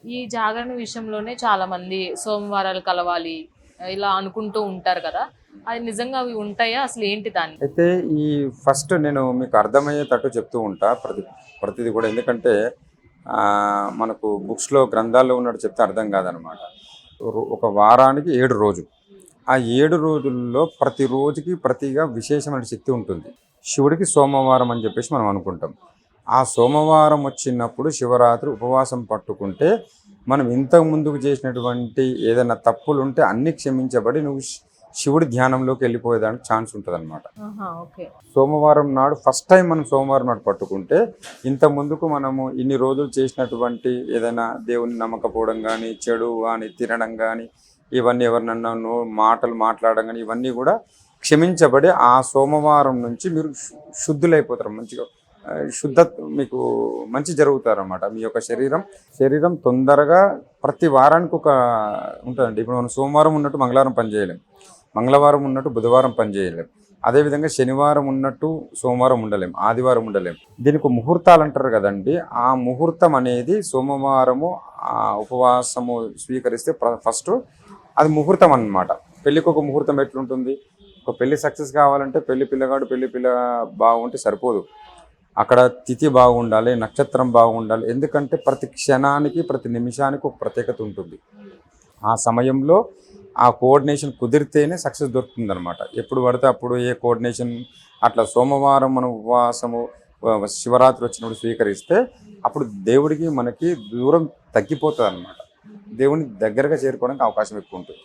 ఈ జాగరణ విషయంలోనే చాలామంది సోమవారాలు కలవాలి ఇలా అనుకుంటూ ఉంటారు కదా! అది నిజంగా అవి ఉంటాయా? అసలు ఏంటి దాని అయితే ఈ ఫస్ట్ నేను మీకు అర్థమయ్యేటట్టు చెప్తూ ఉంటా ప్రతిది కూడా. ఎందుకంటే మనకు బుక్స్‌లో గ్రంథాల్లో ఉన్నట్టు చెప్తే అర్థం కాదనమాట. ఒక వారానికి 7 రోజులు. ఆ 7 రోజుల్లో ప్రతి రోజుకి ప్రతిగా విశేషమైన శక్తి ఉంటుంది. శివుడికి సోమవారం అని చెప్పేసి మనం అనుకుంటాం. ఆ సోమవారం వచ్చినప్పుడు శివరాత్రి ఉపవాసం పట్టుకుంటే మనం ఇంతకు ముందుకు చేసినటువంటి ఏదైనా తప్పులుంటే అన్నీ క్షమించబడి నువ్వు శివుడి ధ్యానంలోకి వెళ్ళిపోయేదానికి ఛాన్స్ ఉంటుందన్నమాట. ఓకే. సోమవారం నాడు ఫస్ట్ టైం మనం సోమవారం నాడు పట్టుకుంటే ఇంత ముందుకు మనము ఇన్ని రోజులు చేసినటువంటి ఏదైనా దేవుని నమ్మకపోవడం కానీ, చెడు కానీ, తినడం కానీ, ఇవన్నీ ఎవరినన్నా మాటలు మాట్లాడడం కానీ ఇవన్నీ కూడా క్షమించబడి ఆ సోమవారం నుంచి మీరు శుద్ధులైపోతారు. మంచిగా శుద్ధ మీకు మంచి జరుగుతారన్నమాట. మీ యొక్క శరీరం తొందరగా ప్రతి వారానికి ఒక ఉంటుందండి. ఇప్పుడు మనం సోమవారం ఉన్నట్టు మంగళవారం పనిచేయలేం, మంగళవారం ఉన్నట్టు బుధవారం పనిచేయలేం, అదేవిధంగా శనివారం ఉన్నట్టు సోమవారం ఉండలేం, ఆదివారం ఉండలేం. దీనికి ముహూర్తాలు అంటారు కదండి. ఆ ముహూర్తం అనేది సోమవారము ఉపవాసము స్వీకరిస్తే ఫస్ట్ అది ముహూర్తం అన్నమాట. పెళ్ళికి ఒక ముహూర్తం ఎట్లుంటుంది? ఒక పెళ్లి సక్సెస్ కావాలంటే పెళ్లి పిల్ల బాగుంటే సరిపోదు. అక్కడ తిథి బాగుండాలి, నక్షత్రం బాగుండాలి. ఎందుకంటే ప్రతి క్షణానికి ప్రతి నిమిషానికి ఒక ప్రత్యేకత ఉంటుంది. ఆ సమయంలో ఆ కోఆర్డినేషన్ కుదిరితేనే సక్సెస్ దొరుకుతుంది అనమాట. ఎప్పుడు పడితే అప్పుడు ఏ కోఆర్డినేషన్ అట్లా సోమవారం మనం ఉపవాసము శివరాత్రి వచ్చినప్పుడు స్వీకరిస్తే అప్పుడు దేవుడికి మనకి దూరం తగ్గిపోతుంది అనమాట. దేవుని దగ్గరగా చేరుకోవడానికి అవకాశం ఎక్కువ ఉంటుంది.